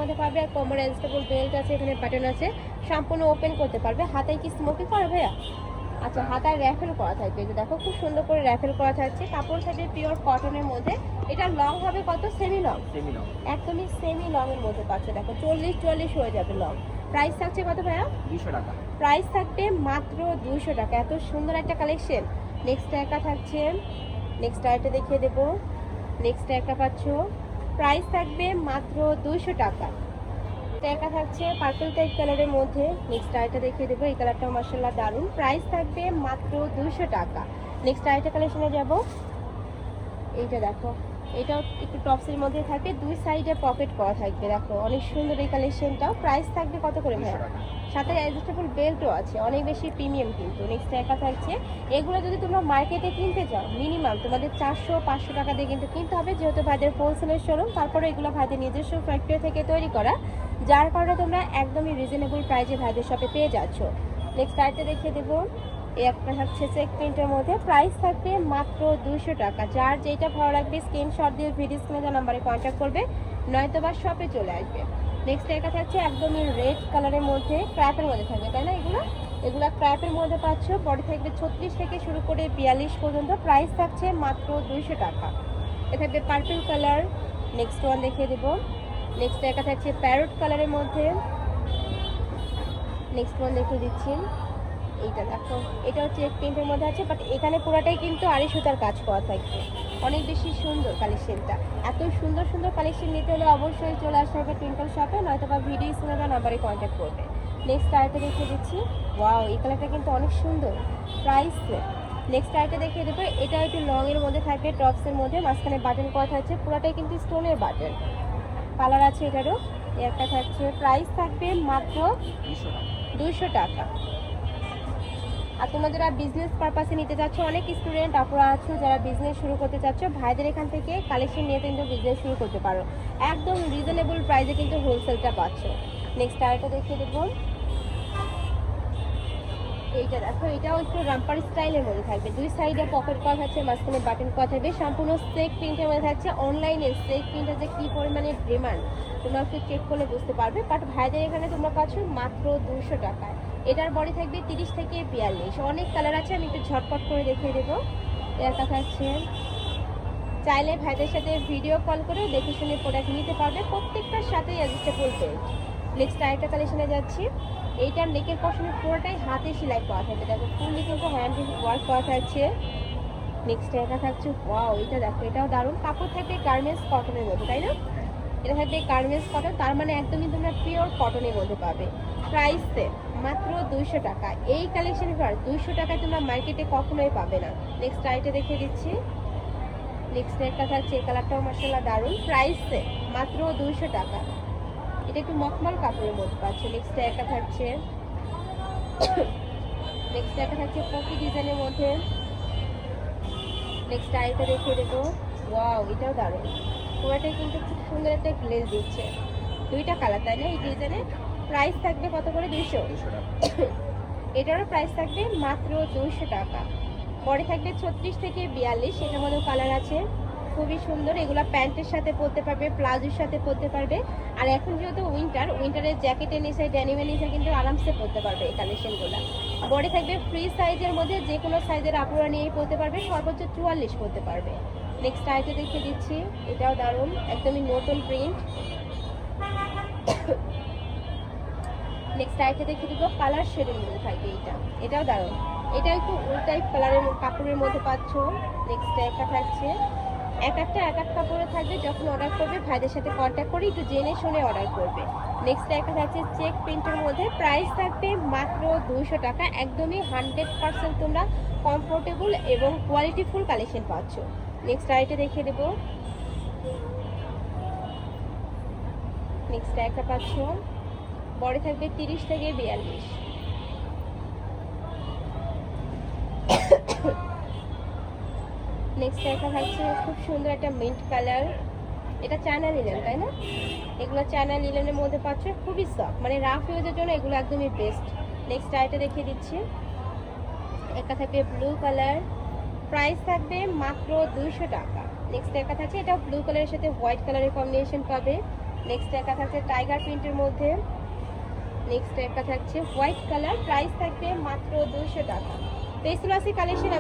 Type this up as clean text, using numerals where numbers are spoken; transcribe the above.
মধ্যে পাবে। আর কোমর অ্যাডজাস্টেবল বেল্ট আছে, এখানে বাটন আছে, সম্পূর্ণ ওপেন করতে পারবে। হাতায় কি স্মোকি করা ভাইয়া? আচ্ছা, হাতায় র্যাফেল করা থাকবে। যে দেখো খুব সুন্দর করে র্যাফেল করা থাকছে। কাপড় থাকবে পিওর কটনের মধ্যে। এটা লং হবে কত? সেমি লং, একদমই সেমি লং এর মধ্যে পাচ্ছ। দেখো 40-44 হয়ে যাবে লং। প্রাইস থাকছে কত ভাইয়া? 200 টাকা। প্রাইস থাকবে মাত্র 200 টাকা। এত সুন্দর একটা কালেকশন। নেক্সট একটা থাকছে, নেক্সট আরেকটা দেখিয়ে দেবো। নেক্সট একটা পাচ্ছ, প্রাইস থাকবে মাত্র 200 টাকা। একটা থাকছে পার্পল টাইপ কালারের মধ্যে। নেক্সট আরেকটা দেখিয়ে দেবো, এই কালারটাও মাশাআল্লাহ দারুণ। প্রাইস থাকবে মাত্র 200 টাকা। নেক্সট আরেকটা কালেকশনে যাব। এইটা দেখো, এটাও একটু টপসের মধ্যে থাকবে, দুই সাইডে পকেট করা থাকবে। দেখো অনেক সুন্দর এই কালেকশনটাও। প্রাইস থাকবে কত করে ভাই? সাথে অ্যাডজাস্টেবল বেল্টও আছে, অনেক বেশি প্রিমিয়াম কিন্তু। নেক্সট একটা থাকছে, এগুলো যদি তোমরা মার্কেটে কিনতে যাও মিনিমাম তোমাদের 400-500 টাকা দিয়ে কিন্তু কিনতে হবে, যেহেতু ভাইদের হোলসেলের শোরুম। তারপরে এগুলো ভাইদের নিজস্ব ফ্যাক্টরি থেকে তৈরি করা, যার কারণে তোমরা একদমই রিজনেবল প্রাইসে ভাইদের শপে পেয়ে যাচ্ছ। নেক্সট আরেকটা দেখিয়ে দেবো, এই একটা থাকছে চেক প্রিন্টের মধ্যে। প্রাইস থাকবে মাত্র 200 টাকা। যার যেটা ভালো লাগবে স্ক্রিনশট দিয়ে ভিডিও স্ক্রিনে দেওয়া নাম্বারে কন্ট্যাক্ট করবে, নয়তো বা শপে চলে আসবে। নেক্সট একটা থাকছে একদমই রেড কালারের মধ্যে, ক্র্যাপের মধ্যে থাকবে, তাই না? এগুলো ক্র্যাপের মধ্যে পাচ্ছ। বডি থাকবে 36 থেকে শুরু করে 42 পর্যন্ত। প্রাইস থাকছে মাত্র 200 টাকা। এ থাকবে পার্পল কালার। নেক্সট ওয়ান দেখিয়ে দেবো। নেক্সট একটা থাকছে প্যারট কালারের মধ্যে। নেক্সট ওয়ান দেখিয়ে দিচ্ছি, এইটা দেখো, এটাও চেক প্রিন্টের মধ্যে আছে, বাট এখানে পুরোটাই কিন্তু আড়ি সুতার কাজ করা থাকবে। অনেক বেশি সুন্দর কালেকশনটা। এত সুন্দর সুন্দর কালেকশন নিতে হলে অবশ্যই চলে আসতে হবে টুইঙ্কল শপে, নয়তো বা ভিডিও স্ক্রিনে নাম্বারে কন্ট্যাক্ট করবে। নেক্সট আরেকটা দেখিয়ে দিচ্ছি। ওয়াও, এই কালারটা কিন্তু অনেক সুন্দর। প্রাইস নেক্সট আরেকটা দেখিয়ে দেবো, এটা একটু লং এর মধ্যে থাকবে, টপসের মধ্যে, মাঝখানে বাটন করা থাকছে, পুরোটাই কিন্তু স্টোনের বাটন। কালার আছে এটারও। একটা থাকছে, প্রাইস থাকবে মাত্র 200 টাকা। আর তোমরা যারা বিজনেস পারপাসে নিতে চাচ্ছ, অনেক স্টুডেন্ট আপনারা আছো যারা বিজনেস শুরু করতে চাচ্ছ, ভাইদের এখান থেকে কালেকশন নিয়ে কিন্তু বিজনেস শুরু করতে পারো। একদম রিজনেবল প্রাইসে কিন্তু হোলসেলটা পাচ্ছ। নেক্সট আরেকটা দেখিয়ে দেবো, এইটা দেখো, এটাও একটু রাম্পার স্টাইলের মধ্যে থাকবে, দুই সাইডে পকেট করা থাকছে, মাঝখানে বাটন করা থাকবে, সম্পূর্ণ চেক প্রিন্টের মধ্যে থাকছে। অনলাইনে চেক প্রিন্টের যে কী পরিমাণে ডিমান্ড তোমরা একটু চেক করলে বুঝতে পারবে। বাট ভাইদের এখানে তোমরা পাচ্ছ মাত্র 200 টাকায়। এটার বডি থাকবে 30 থেকে 42, অনেক কালার আছে, আমি একটু ঝটপট করে দেখিয়ে দেবো। এর কথা হচ্ছে, চাইলে ভাইদের সাথে ভিডিও কল করে দেখে শুনে প্রোডাক্ট নিতে পারবে, প্রত্যেকটার সাথে অ্যাডজাস্টেবল বেল্ট। নেক্সট আরেকটা কালেকশনে যাচ্ছি, এইটার নেকের পশনে পুরোটাই হাতে সেলাই করা থাকবে। দেখো ফুললি কিন্তু হ্যান্ড ওয়ার্ক করা থাকছে। নেক্সট এটা থাকছে, ওয়াও, এটা দেখো, এটাও দারুণ। কাপড় থাকবে গার্মেন্টস কটনের মধ্যে, তাই না? এটা থাকবে গার্মেন্টস কটন, তার মানে একদমই তোমরা পিওর কটনের মধ্যে পাবে। প্রাইস মাত্র 200 টাকা। এই কালেকশন 200 টাকায় তোমরা মার্কেটে কখনোই পাবে না। নেক্সট আইটে দেখিয়ে দিচ্ছি। নেক্সট একটা থাকছে, এই কালারটাও মাশাআল্লাহ দারুণ। প্রাইস মাত্র 200 টাকা। এটা একটু মখমল কাপড়ের মধ্যে পাচ্ছে। নেক্সট একটা থাকছে, নেক্সট একটা থাকছে পকি ডিজাইনের মধ্যে। নেক্সট আইটা দেখিয়ে দেবো। ওয়াও, এটাও দারুণ। পুরোটাই কিন্তু খুব সুন্দর একটা গ্লেজ দিচ্ছে। দুইটা কালার, তাই না এই ডিজাইনে? প্রাইস থাকবে কত করে? 200 টাকা। এটারও প্রাইস থাকবে মাত্র 200 টাকা। পরে থাকবে 36 থেকে 42, এটার মধ্যেও কালার আছে, খুবই সুন্দর। এগুলো প্যান্টের সাথে পরতে পারবে, প্লাজোর সাথে পরতে পারবে। আর এখন যেহেতু উইন্টারের জ্যাকেটের নিচে, ড্যানিমের নিচে কিন্তু আরামসে পরতে পারবে এই কালেকশনগুলো। বডি থাকবে ফ্রি সাইজের মধ্যে, যে কোনো সাইজের আপুরা নিয়েই পরতে পারবে, সর্বোচ্চ 44 পরতে পারবে। নেক্সট আইটে দেখিয়ে দিচ্ছি, এটাও দারুণ, একদমই নতুন প্রিন্ট। নেক্সট আইটে দেখিয়ে দিব, কালার শেডের মধ্যে থাকবে এইটা, এটাও দারুণ। এটা একটু টাইপ কালারের কাপড়ের মধ্যে পাচ্ছ। নেক্সট একটা থাকছে, এক একটা কাপড়ে থাকবে। যখন অর্ডার করবে ভাইদের সাথে কন্ট্যাক্ট করে একটু জেনে শুনে অর্ডার করবে। নেক্সট একটা থাকছে চেক প্রিন্টের মধ্যে, প্রাইস থাকবে মাত্র 200 টাকা। একদমই 100% তোমরা কমফোর্টেবল এবং কোয়ালিটিফুল কালেকশন পাচ্ছ। নেক্সট আইটে দেখিয়ে দেবো। নেক্সট একটা পাচ্ছ, বডি থাকবে 30 থেকে 42। নেক্সট একটা থাকছে খুব সুন্দর একটা মিন্ট কালার, এটা চায়না লিলেন, তাই না? এগুলো চায়না লিলেনের মধ্যে পাচ্ছ, খুবই সফট, মানে রাফ ইউজের জন্য এগুলো একদমই বেস্ট। নেক্সট আইটা দেখিয়ে দিচ্ছি, একটা থাকবে ব্লু কালার, প্রাইস থাকবে মাত্র 200 টাকা। নেক্সট একটা থাকছে, এটা ব্লু কালারের সাথে হোয়াইট কালারের কম্বিনেশন পাবে। নেক্সট একা থাকছে টাইগার প্রিন্টের মধ্যে। নেক্সট একা থাকছে হোয়াইট কালার, প্রাইস থাকবে মাত্র 200 টাকা। তো এই কালেকশন